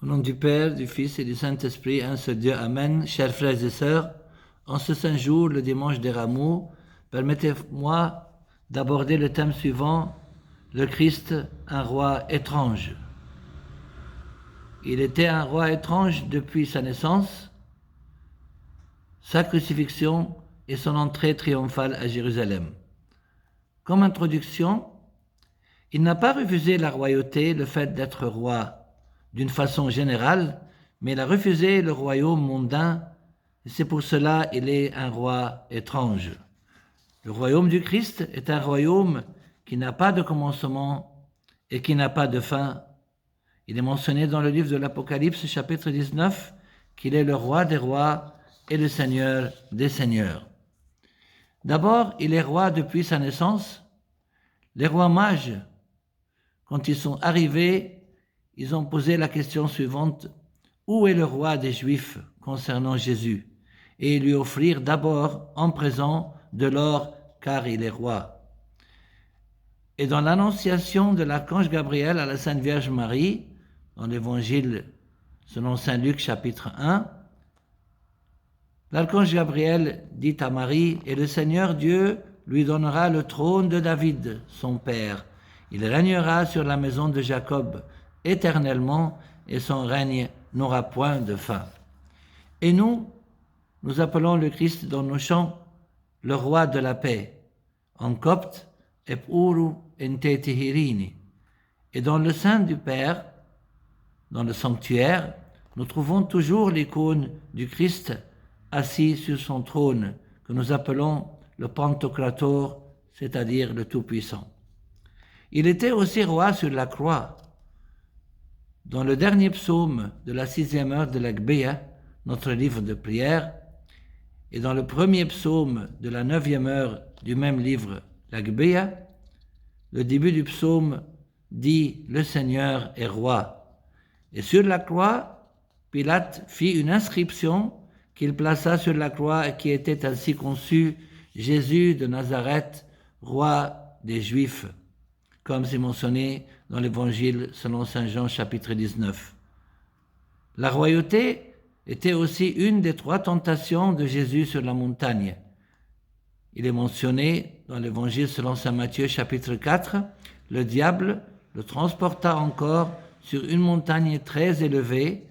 Au nom du Père, du Fils et du Saint-Esprit, un seul Dieu, Amen. Chers frères et sœurs, en ce saint jour, le dimanche des Rameaux, permettez-moi d'aborder le thème suivant, le Christ, un roi étrange. Il était un roi étrange depuis sa naissance, sa crucifixion et son entrée triomphale à Jérusalem. Comme introduction, il n'a pas refusé la royauté, le fait d'être roi d'une façon générale, mais il a refusé le royaume mondain, et c'est pour cela qu'il est un roi étrange. Le royaume du Christ est un royaume qui n'a pas de commencement et qui n'a pas de fin. Il est mentionné dans le livre de l'Apocalypse, chapitre 19, qu'il est le roi des rois et le seigneur des seigneurs. D'abord, il est roi depuis sa naissance. Les rois mages, quand ils sont arrivés, ils ont posé la question suivante: où est le roi des Juifs concernant Jésus? Et ils lui offrirent d'abord en présent de l'or, car il est roi. Et dans l'annonciation de l'archange Gabriel à la Sainte Vierge Marie, dans l'évangile selon saint Luc chapitre 1, l'archange Gabriel dit à Marie: et le Seigneur Dieu lui donnera le trône de David, son père. Il régnera sur la maison de Jacob éternellement, et son règne n'aura point de fin. Et nous appelons le Christ dans nos chants le roi de la paix, en copte, Epuru Entetihirini. Et dans le sein du Père, dans le sanctuaire, nous trouvons toujours l'icône du Christ assis sur son trône, que nous appelons le Pantocrator, c'est-à-dire le Tout-Puissant. Il était aussi roi sur la croix. Dans le dernier psaume de la 6e heure de l'Agbeya, notre livre de prière, et dans le premier psaume de la 9e heure du même livre, l'Agbeya, le début du psaume dit « Le Seigneur est roi ». Et sur la croix, Pilate fit une inscription qu'il plaça sur la croix et qui était ainsi conçue: Jésus de Nazareth, roi des Juifs, comme c'est mentionné dans l'Évangile selon saint Jean chapitre 19. La royauté était aussi une des 3 tentations de Jésus sur la montagne. Il est mentionné dans l'Évangile selon saint Matthieu chapitre 4, le diable le transporta encore sur une montagne très élevée,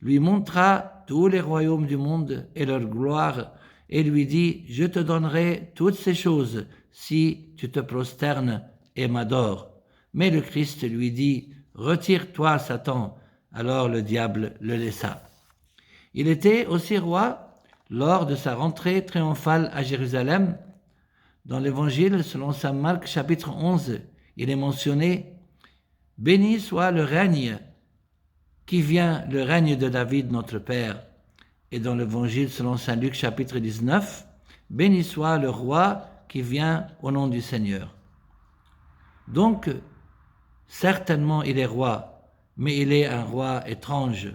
lui montra tous les royaumes du monde et leur gloire, et lui dit: je te donnerai toutes ces choses si tu te prosternes et m'adores. Mais le Christ lui dit: retire-toi, Satan. Alors le diable le laissa. Il était aussi roi lors de sa rentrée triomphale à Jérusalem. Dans l'Évangile selon saint Marc chapitre 11, il est mentionné: béni soit le règne qui vient, le règne de David notre Père. Et dans l'Évangile selon saint Luc chapitre 19, béni soit le roi qui vient au nom du Seigneur. Donc, certainement il est roi, mais il est un roi étrange.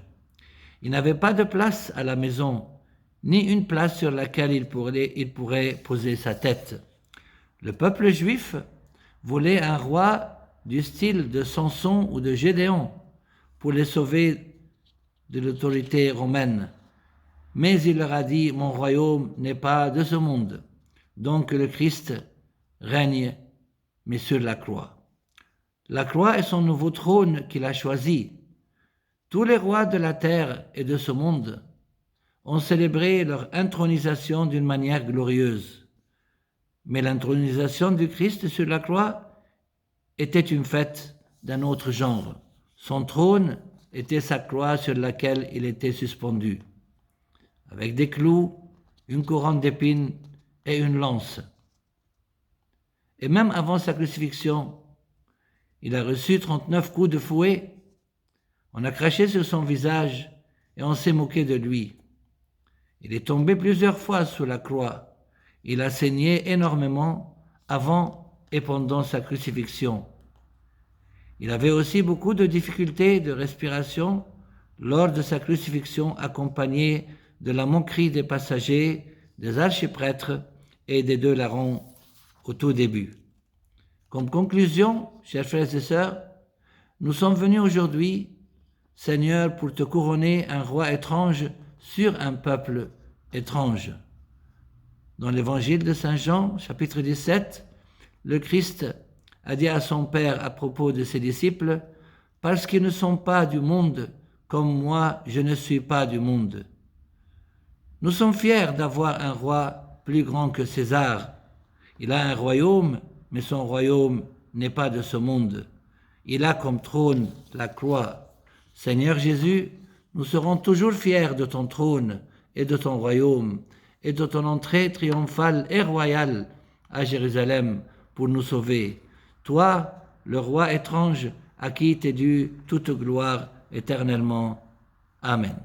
Il n'avait pas de place à la maison, ni une place sur laquelle il pourrait poser sa tête. Le peuple juif voulait un roi du style de Samson ou de Gédéon pour les sauver de l'autorité romaine. Mais il leur a dit: mon royaume n'est pas de ce monde. Donc le Christ règne, mais sur la croix. La croix est son nouveau trône qu'il a choisi. Tous les rois de la terre et de ce monde ont célébré leur intronisation d'une manière glorieuse. Mais l'intronisation du Christ sur la croix était une fête d'un autre genre. Son trône était sa croix sur laquelle il était suspendu, avec des clous, une couronne d'épines et une lance. Et même avant sa crucifixion, il a reçu 39 coups de fouet. On a craché sur son visage et on s'est moqué de lui. Il est tombé plusieurs fois sous la croix. Il a saigné énormément avant et pendant sa crucifixion. Il avait aussi beaucoup de difficultés de respiration lors de sa crucifixion, accompagnée de la moquerie des passagers, des archiprêtres et des 2 larrons au tout début. Comme conclusion, chers frères et sœurs, nous sommes venus aujourd'hui Seigneur, pour te couronner un roi étrange sur un peuple étrange. Dans l'évangile de Saint Jean, chapitre 17, le Christ a dit à son Père à propos de ses disciples, « Parce qu'ils ne sont pas du monde, comme moi je ne suis pas du monde. » Nous sommes fiers d'avoir un roi plus grand que César. Il a un royaume, mais son royaume n'est pas de ce monde. Il a comme trône la croix. Seigneur Jésus, nous serons toujours fiers de ton trône et de ton royaume et de ton entrée triomphale et royale à Jérusalem pour nous sauver. Toi, le roi étrange, à qui t'est due toute gloire éternellement. Amen.